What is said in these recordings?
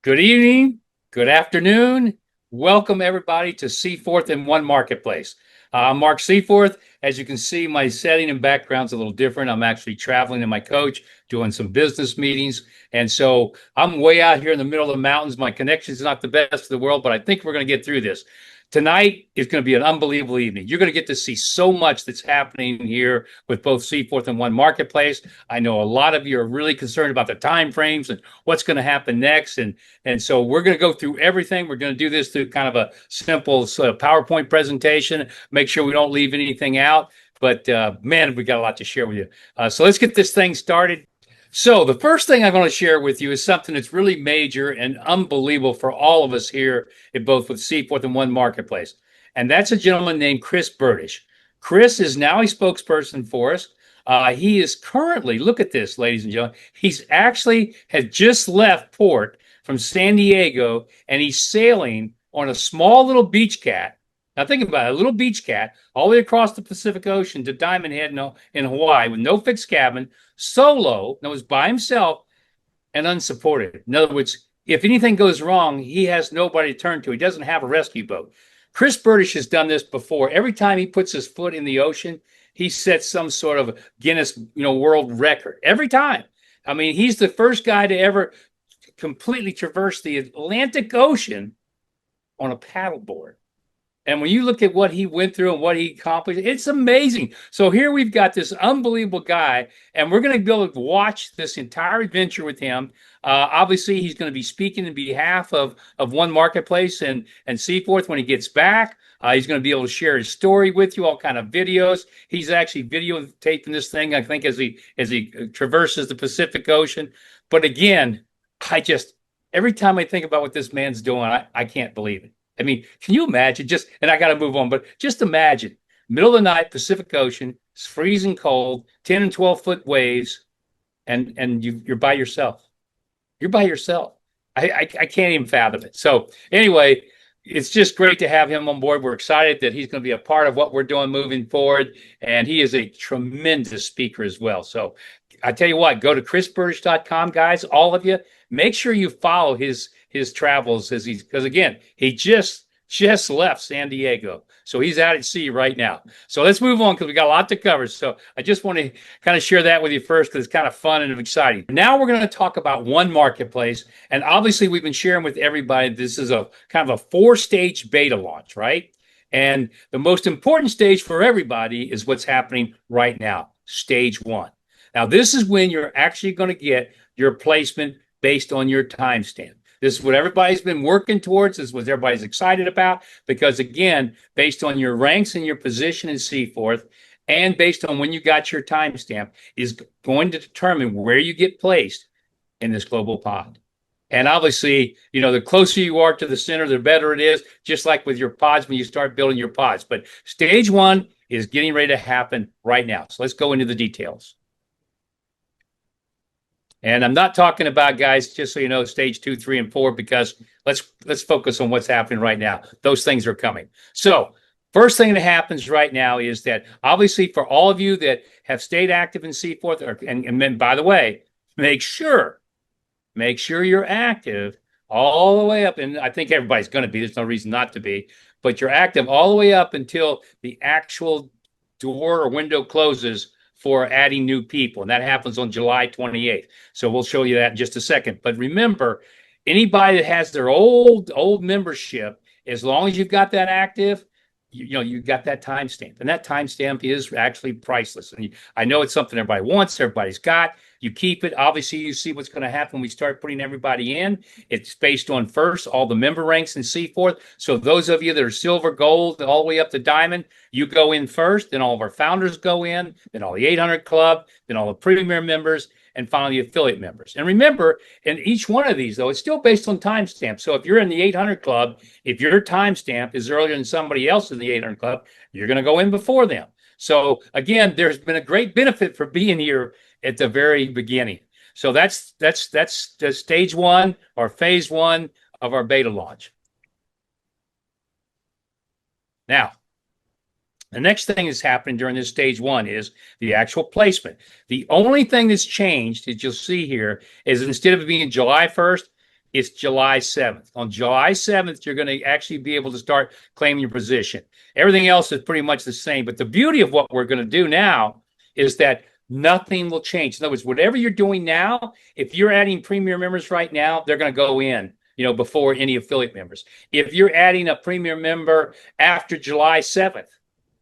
Good evening, good afternoon. Welcome everybody to Seaforth in One Marketplace. I'm Mark Seaforth. As you can see, my setting and background's a little different. I'm actually traveling in my coach, doing some business meetings. And so I'm way out here in the middle of the mountains. My connection's not the best in the world, but I think we're going to get through this. Tonight is going to be an unbelievable evening. You're going to get to see so much that's happening here with both Seaforth and One Marketplace. I know a lot of you are really concerned about the time frames and what's going to happen next. And so we're going to go through everything. We're going to do this through kind of a simple PowerPoint presentation, make sure we don't leave anything out. But man, we got a lot to share with you. So let's get this thing started. So the first thing I'm going to share with you is something that's really major and unbelievable for all of us here at both with Seaforth and One Marketplace. And that's a gentleman named Chris Burdish. Chris is now a spokesperson for us. He is currently, look at this, ladies and gentlemen, he's actually had just left port from San Diego, and he's sailing on a small little beach cat. Now think about it, a little beach cat all the way across the Pacific Ocean to Diamond Head in Hawaii with no fixed cabin, solo, that was by himself and unsupported. In other words, if anything goes wrong, he has nobody to turn to. He doesn't have a rescue boat. Chris Burdish has done this before. Every time he puts his foot in the ocean, he sets some sort of Guinness, world record. Every time. I mean, he's the first guy to ever completely traverse the Atlantic Ocean on a paddleboard. And when you look at what he went through and what he accomplished, it's amazing. So here we've got this unbelievable guy, and we're going to be able to watch this entire adventure with him. Obviously, he's going to be speaking on behalf of One Marketplace and Seaforth when he gets back. He's going to be able to share his story with you, all kind of videos. He's actually videotaping this thing, I think, as he traverses the Pacific Ocean. But again, every time I think about what this man's doing, I can't believe it. I mean, can you imagine and I got to move on, but just imagine middle of the night, Pacific Ocean, it's freezing cold, 10 and 12-foot waves, and you're by yourself. You're by yourself. I can't even fathom it. So anyway, it's just great to have him on board. We're excited that he's going to be a part of what we're doing moving forward. And he is a tremendous speaker as well. So I tell you what, go to chrisburdish.com, guys, all of you. Make sure you follow his travels because again, he just left San Diego. So he's out at sea right now. So let's move on because we got a lot to cover. So I just want to kind of share that with you first because it's kind of fun and exciting. Now we're going to talk about One Marketplace. And obviously we've been sharing with everybody, this is a kind of a 4-stage beta launch, right? And the most important stage for everybody is what's happening right now, stage 1. Now this is when you're actually going to get your placement based on your timestamp. This is what everybody's been working towards. This is what everybody's excited about because, again, based on your ranks and your position in Seaforth and based on when you got your timestamp is going to determine where you get placed in this global pod. And obviously, the closer you are to the center, the better it is, just like with your pods when you start building your pods. But stage 1 is getting ready to happen right now. So let's go into the details. And I'm not talking about, guys, just so you know, stage 2, 3, and 4, because let's focus on what's happening right now. Those things are coming. So first thing that happens right now is that obviously for all of you that have stayed active in Seaforth, and then, by the way, make sure you're active all the way up. And I think everybody's going to be. There's no reason not to be. But you're active all the way up until the actual door or window closes for adding new people. And that happens on July 28th. So we'll show you that in just a second. But remember, anybody that has their old membership, as long as you've got that active, you've got that timestamp. And that timestamp is actually priceless. And I know it's something everybody wants, everybody's got. You keep it. Obviously, you see what's going to happen when we start putting everybody in. It's based on first all the member ranks in Seaforth. So those of you that are silver, gold, all the way up to diamond, you go in first. Then all of our founders go in. Then all the 800 Club. Then all the premier members. And finally, affiliate members. And remember, in each one of these, though, it's still based on timestamp. So if you're in the 800 Club, if your timestamp is earlier than somebody else in the 800 Club, you're going to go in before them. So again, there's been a great benefit for being here at the very beginning. So that's the stage 1 or phase 1 of our beta launch. Now, the next thing that's happening during this stage 1 is the actual placement. The only thing that's changed, as you'll see here, is instead of being July 1st, It's July 7th. On July 7th, you're going to actually be able to start claiming your position. Everything else is pretty much the same. But the beauty of what we're going to do now is that nothing will change. In other words, whatever you're doing now, if you're adding premier members right now, they're going to go in, before any affiliate members. If you're adding a premier member after July 7th,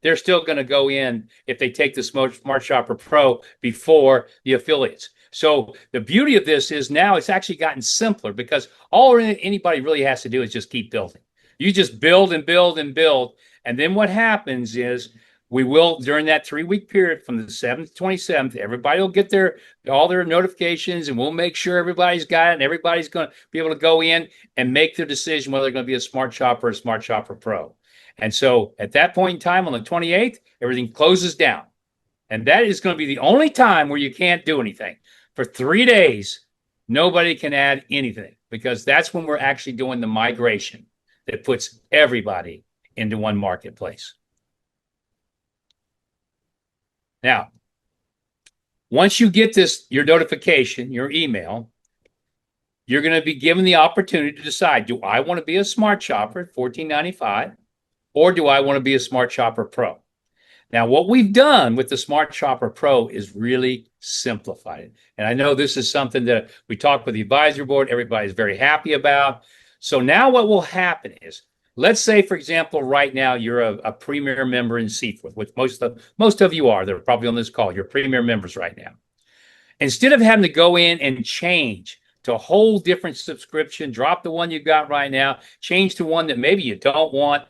they're still going to go in if they take the Smart Shopper Pro before the affiliates. So the beauty of this is now it's actually gotten simpler because all anybody really has to do is just keep building. You just build and build and build. And then what happens is we will, during that 3-week period from the 7th to 27th, everybody will get all their notifications, and we'll make sure everybody's got it, and everybody's going to be able to go in and make their decision whether they're going to be a Smart Shopper or a Smart Shopper Pro. And so at that point in time, on the 28th, everything closes down. And that is going to be the only time where you can't do anything. For 3 days, nobody can add anything because that's when we're actually doing the migration that puts everybody into one marketplace. Now, once you get your notification, your email, you're going to be given the opportunity to decide, do I want to be a Smart Shopper at $14.95 or do I want to be a Smart Shopper Pro? Now, what we've done with the Smart Shopper Pro is really simplified it. And I know this is something that we talked with the advisory board, everybody's very happy about. So now what will happen is, let's say, for example, right now you're a premier member in Seaforth, which most of you are. They're probably on this call. You're premier members right now. Instead of having to go in and change to a whole different subscription, drop the one you got right now, change to one that maybe you don't want,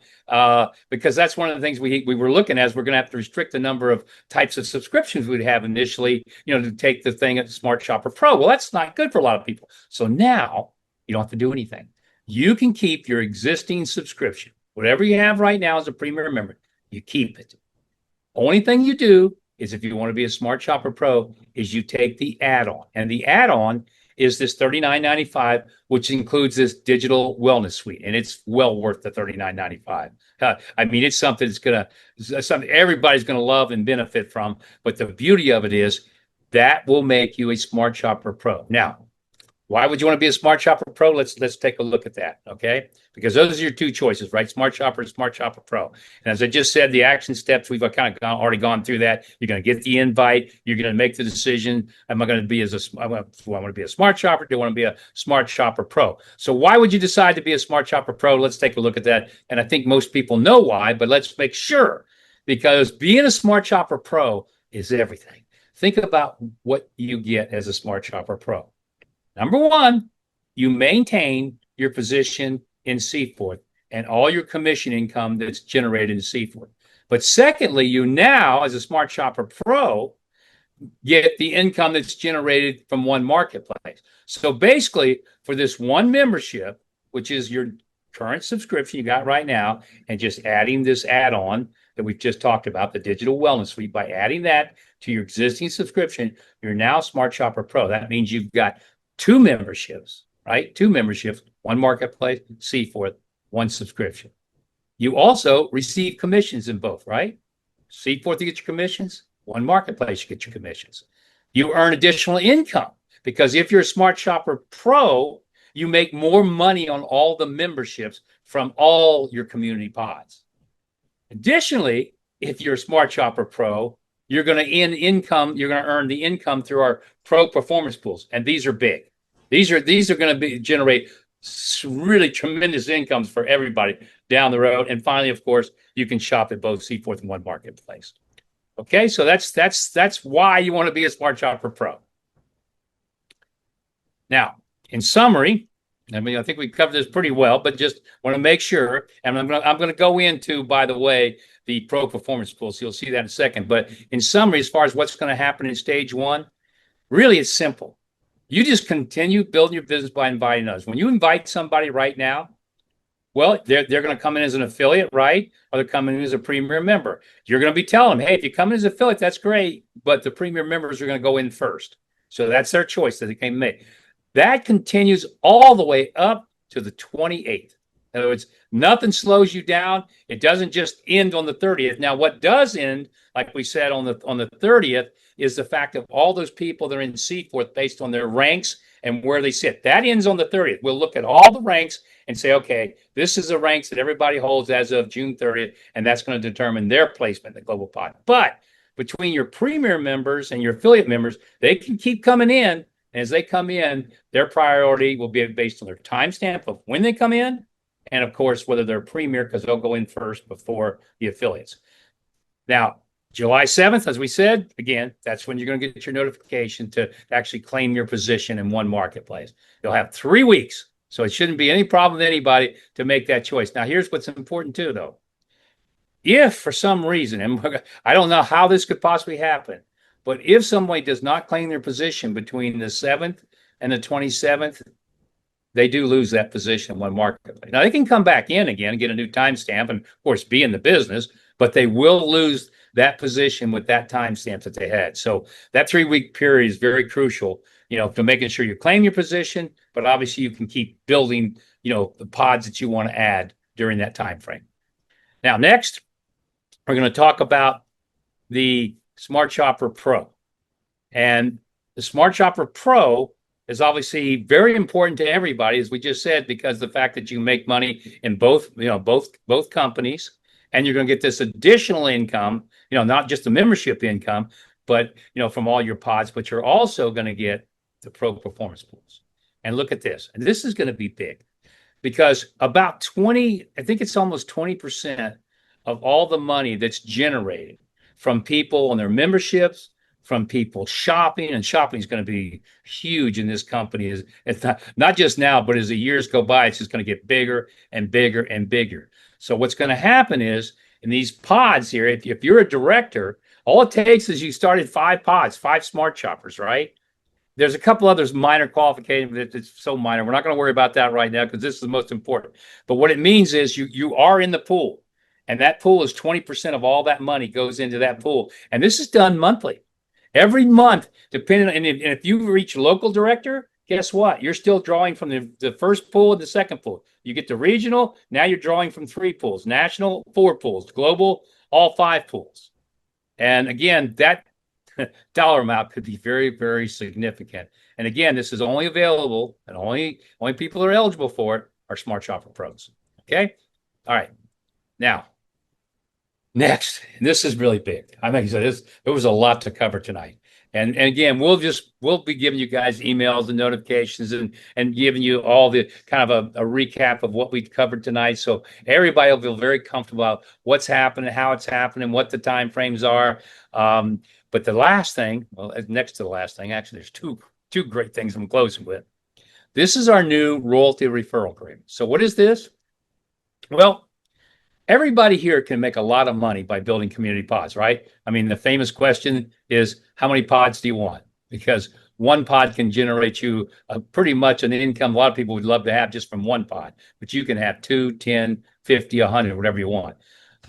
because that's one of the things we were looking at is we're going to have to restrict the number of types of subscriptions we'd have initially, to take the thing at Smart Shopper Pro. Well, that's not good for a lot of people. So now you don't have to do anything. You can keep your existing subscription. Whatever you have right now as a premier member, you keep it. Only thing you do is if you want to be a Smart Shopper Pro is you take the add-on. And the add-on is this $39.95, which includes this digital wellness suite. And it's well worth the $39.95. I mean, it's something something everybody's going to love and benefit from. But the beauty of it is that will make you a Smart Shopper Pro. Now, why would you want to be a Smart Shopper Pro? Let's take a look at that, okay? Because those are your two choices, right? Smart Shopper and Smart Shopper Pro. And as I just said, the action steps, we've kind of already gone through that. You're going to get the invite. You're going to make the decision. Am I going to be do I want to be a Smart Shopper? Do I want to be a Smart Shopper Pro? So why would you decide to be a Smart Shopper Pro? Let's take a look at that. And I think most people know why, but let's make sure, because being a Smart Shopper Pro is everything. Think about what you get as a Smart Shopper Pro. Number one, you maintain your position in Seaforth and all your commission income that's generated in Seaforth. But secondly, you now, as a Smart Shopper Pro, get the income that's generated from one marketplace. So basically, for this one membership, which is your current subscription you got right now, and just adding this add-on that we've just talked about, the digital wellness suite, by adding that to your existing subscription, you're now Smart Shopper Pro. That means you've got two memberships, right? Two memberships, one marketplace, Seaforth, one subscription. You also receive commissions in both, right? Seaforth, you get your commissions. One marketplace, you get your commissions. You earn additional income because if you're a Smart Shopper Pro, you make more money on all the memberships from all your community pods. Additionally, if you're a Smart Shopper Pro, you're going to earn the income through our pro performance pools. And these are big. These are going to generate really tremendous incomes for everybody down the road. And finally, of course, you can shop at both Seaforth and one marketplace. Okay, so that's why you want to be a Smart Shopper Pro. Now, in summary, I mean, I think we covered this pretty well, but just want to make sure, and I'm going to go into, by the way, the pro performance pool, so you'll see that in a second. But in summary, as far as what's going to happen in stage one, really it's simple. You just continue building your business by inviting others. When you invite somebody right now, well, they're going to come in as an affiliate, right? Or they're coming in as a premier member. You're going to be telling them, hey, if you come in as an affiliate, that's great, but the premier members are going to go in first. So that's their choice that they can make. That continues all the way up to the 28th. In other words, nothing slows you down. It doesn't just end on the 30th. Now, what does end, like we said on the 30th, is the fact of all those people that are in Seaforth based on their ranks and where they sit. That ends on the 30th. We'll look at all the ranks and say, okay, this is the ranks that everybody holds as of June 30th, and that's going to determine their placement in the global pod. But between your premier members and your affiliate members, they can keep coming in. And as they come in, their priority will be based on their timestamp of when they come in, and of course, whether they're premier, because they'll go in first before the affiliates. Now, July 7th, as we said, again, that's when you're going to get your notification to actually claim your position in one marketplace. You'll have 3 weeks. So it shouldn't be any problem with anybody to make that choice. Now, here's what's important too, though. If for some reason, and I don't know how this could possibly happen, but if somebody does not claim their position between the 7th and the 27th, they do lose that position in one marketplace. Now, they can come back in again and get a new timestamp and, of course, be in the business, but they will lose that position with that timestamp that they had. So that 3-week period is very crucial, to making sure you claim your position, but obviously you can keep building, the pods that you want to add during that time frame. Now, next, we're going to talk about the Smart Shopper Pro. And the Smart Shopper Pro is obviously very important to everybody, as we just said, because the fact that you make money in both companies, and you're going to get this additional income, not just the membership income, but from all your pods, but you're also going to get the pro performance pools. And look at this. And this is going to be big, because about 20, I think it's almost 20% of all the money that's generated from people and their memberships, from people shopping, and shopping is going to be huge in this company. It's not just now, but as the years go by, it's just going to get bigger and bigger and bigger. So what's going to happen is, in these pods here, if you're a director, all it takes is you started 5 pods, 5 Smart Shoppers, right? There's a couple others minor qualifications, but it's so minor. We're not going to worry about that right now because this is the most important. But what it means is you are in the pool, and that pool is 20% of all that money goes into that pool. And this is done monthly. Every month, depending on, and if you reach local director, guess what? You're still drawing from the first pool and the second pool. You get the regional, now you're drawing from 3 pools, national, 4 pools, global, all 5 pools. And again, that dollar amount could be very, very significant. And again, this is only available, and only people that are eligible for it are Smart Shopper Pros. Okay? All right. Now, next, and this is really big. I think there was a lot to cover tonight. And again, we'll be giving you guys emails and notifications and giving you all the kind of a recap of what we covered tonight. So everybody will feel very comfortable about what's happening, how it's happening, what the time frames are. But the last thing, well, next to the last thing, actually, there's two great things I'm closing with. This is our new royalty referral agreement. So what is this? Well, everybody here can make a lot of money by building community pods, right? I mean, the famous question is, how many pods do you want? Because one pod can generate you pretty much an income a lot of people would love to have just from one pod, but you can have 2, 10, 50, 100, whatever you want.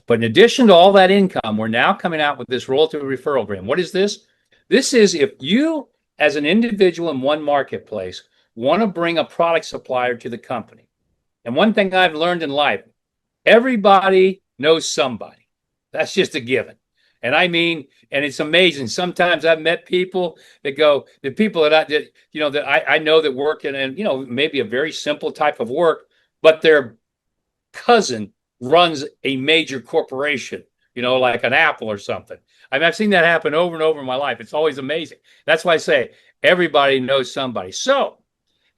But in addition to all that income, we're now coming out with this royalty referral agreement. What is this? This is if you, as an individual in one marketplace, want to bring a product supplier to the company. And one thing I've learned in life, everybody knows somebody. That's just a given. And I mean, and it's amazing. Sometimes I've met people that go, the people that I know that work in, maybe a very simple type of work, but their cousin runs a major corporation, like an Apple or something. I mean, I've seen that happen over and over in my life. It's always amazing. That's why I say everybody knows somebody. So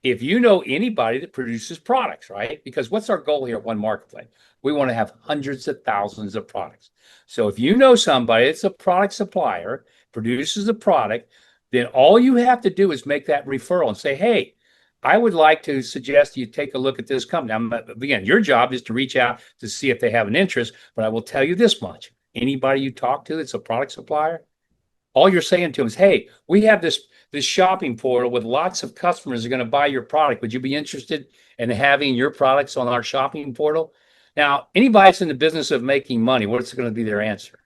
if you know anybody that produces products, right? Because what's our goal here at One Marketplace? We want to have hundreds of thousands of products. So if you know somebody that's a product supplier, produces a product, then all you have to do is make that referral and say, hey, I would like to suggest you take a look at this company. Now, again, your job is to reach out to see if they have an interest, but I will tell you this much. Anybody you talk to that's a product supplier, all you're saying to them is, hey, we have this shopping portal with lots of customers who are going to buy your product. Would you be interested in having your products on our shopping portal? Now, anybody that's in the business of making money, what's going to be their answer?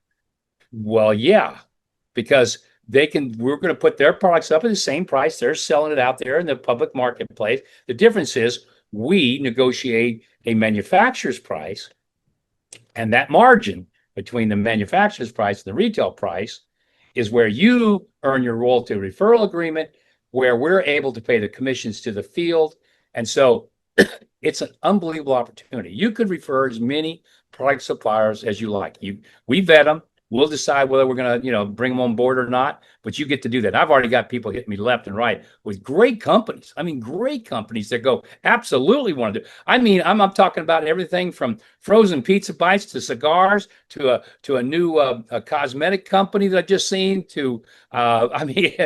Well, yeah, because we're going to put their products up at the same price. They're selling it out there in the public marketplace. The difference is we negotiate a manufacturer's price, and that margin between the manufacturer's price and the retail price is where you earn your royalty referral agreement, where we're able to pay the commissions to the field. And so it's an unbelievable opportunity. You could refer as many product suppliers as you like. We vet them. We'll decide whether we're going to, bring them on board or not. But you get to do that. I've already got people hitting me left and right with great companies. I mean, great companies that go absolutely want to do. I mean, I'm talking about everything from frozen pizza bites to cigars to a new a cosmetic company that I just seen to I mean.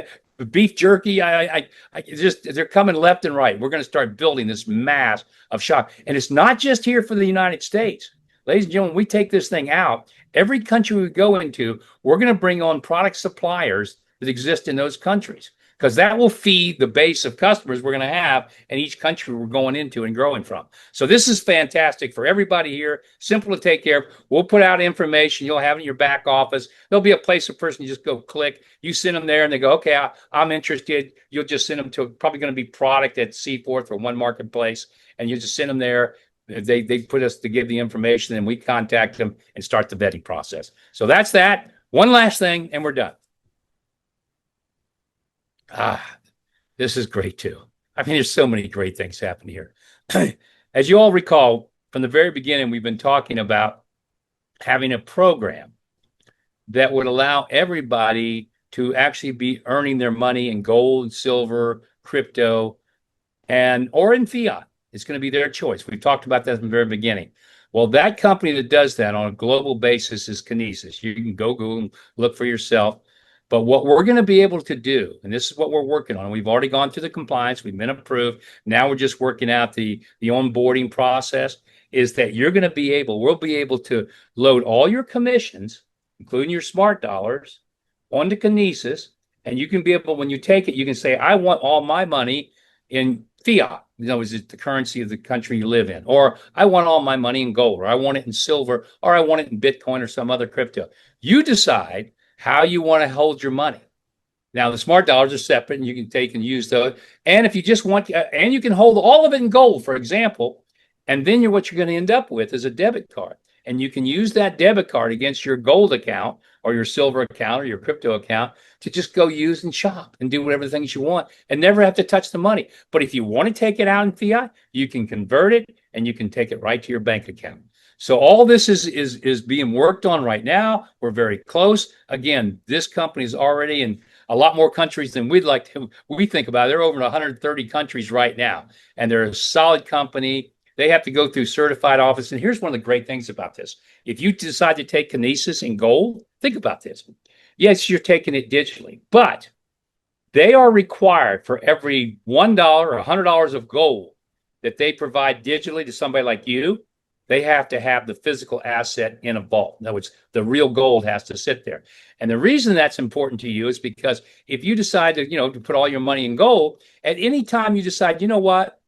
Beef jerky. I just they're coming left and right. We're going to start building this mass of shop, and it's not just here for the United States, ladies and gentlemen. We take this thing out. Every country we go into, we're going to bring on product suppliers that exist in those countries because that will feed the base of customers we're going to have in each country we're going into and growing from. So this is fantastic for everybody here. Simple to take care of. We'll put out information. You'll have it in your back office. There'll be a place a person you just go click. You send them there and they go, okay, I'm interested. You'll just send them to probably going to be product at Seaforth or One Marketplace, and you just send them there. They put us to give the information, and we contact them and start the vetting process. So that's that. One last thing, and we're done. This is great too. I mean, there's so many great things happening here. As you all recall, from the very beginning, we've been talking about having a program that would allow everybody to actually be earning their money in gold, silver, crypto, or in fiat. It's going to be their choice. We've talked about that from the very beginning. Well, that company that does that on a global basis is Kinesis. You can go Google and look for yourself. But what we're going to be able to do, and this is what we're working on, we've already gone through the compliance, we've been approved. Now we're just working out the onboarding process, is that we'll be able to load all your commissions, including your smart dollars, onto Kinesis. And you can be able, when you take it, you can say, I want all my money in fiat. Is it the currency of the country you live in? Or I want all my money in gold, or I want it in silver, or I want it in Bitcoin or some other crypto. You decide how you want to hold your money. Now, the smart dollars are separate, and you can take and use those. And if you just want, and you can hold all of it in gold, for example, and then what you're going to end up with is a debit card. And you can use that debit card against your gold account or your silver account or your crypto account to just go use and shop and do whatever things you want and never have to touch the money. But if you want to take it out in fiat, you can convert it and you can take it right to your bank account. So all this is being worked on right now. We're very close. Again, this company is already in a lot more countries than we think about. They're over in 130 countries right now, and they're a solid company. They have to go through certified office. And here's one of the great things about this. If you decide to take Kinesis in gold, think about this. Yes, you're taking it digitally, but they are required for every $1 or $100 of gold that they provide digitally to somebody like you, they have to have the physical asset in a vault. In other words, the real gold has to sit there. And the reason that's important to you is because if you decide to put all your money in gold, at any time you decide, you know what,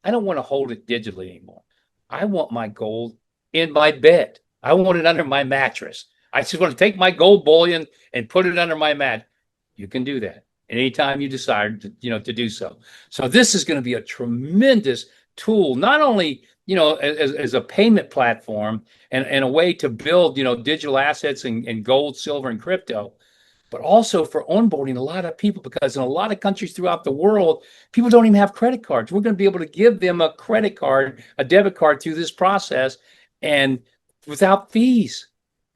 I don't want to hold it digitally anymore. I want my gold in my bed. I want it under my mattress. I just want to take my gold bullion and put it under my mat. You can do that anytime you decide to do so. So this is going to be a tremendous tool, not only as a payment platform and a way to build digital assets and gold, silver, and crypto, but also for onboarding a lot of people, because in a lot of countries throughout the world, people don't even have credit cards. We're going to be able to give them a credit card, a debit card through this process and without fees.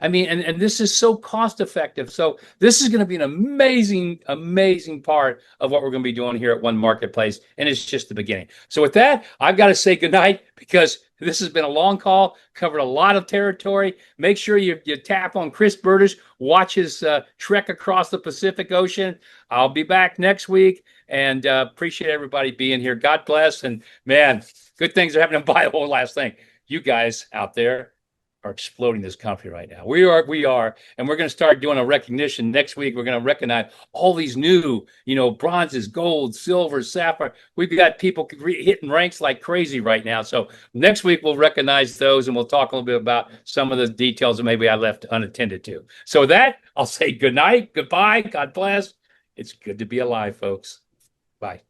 I mean, and this is so cost effective. So this is going to be an amazing, amazing part of what we're going to be doing here at One Marketplace. And it's just the beginning. So with that, I've got to say goodnight because this has been a long call, covered a lot of territory. Make sure you tap on Chris Burdish, watch his trek across the Pacific Ocean. I'll be back next week and appreciate everybody being here. God bless. And man, good things are happening. By the whole last thing, you guys out there are exploding this company right now. We are, and we're going to start doing a recognition next week. We're going to recognize all these new, bronzes, gold, silver, sapphire. We've got people hitting ranks like crazy right now. So next week we'll recognize those, and we'll talk a little bit about some of the details that maybe I left unattended to. So with that, I'll say good night, goodbye, God bless. It's good to be alive, folks. Bye.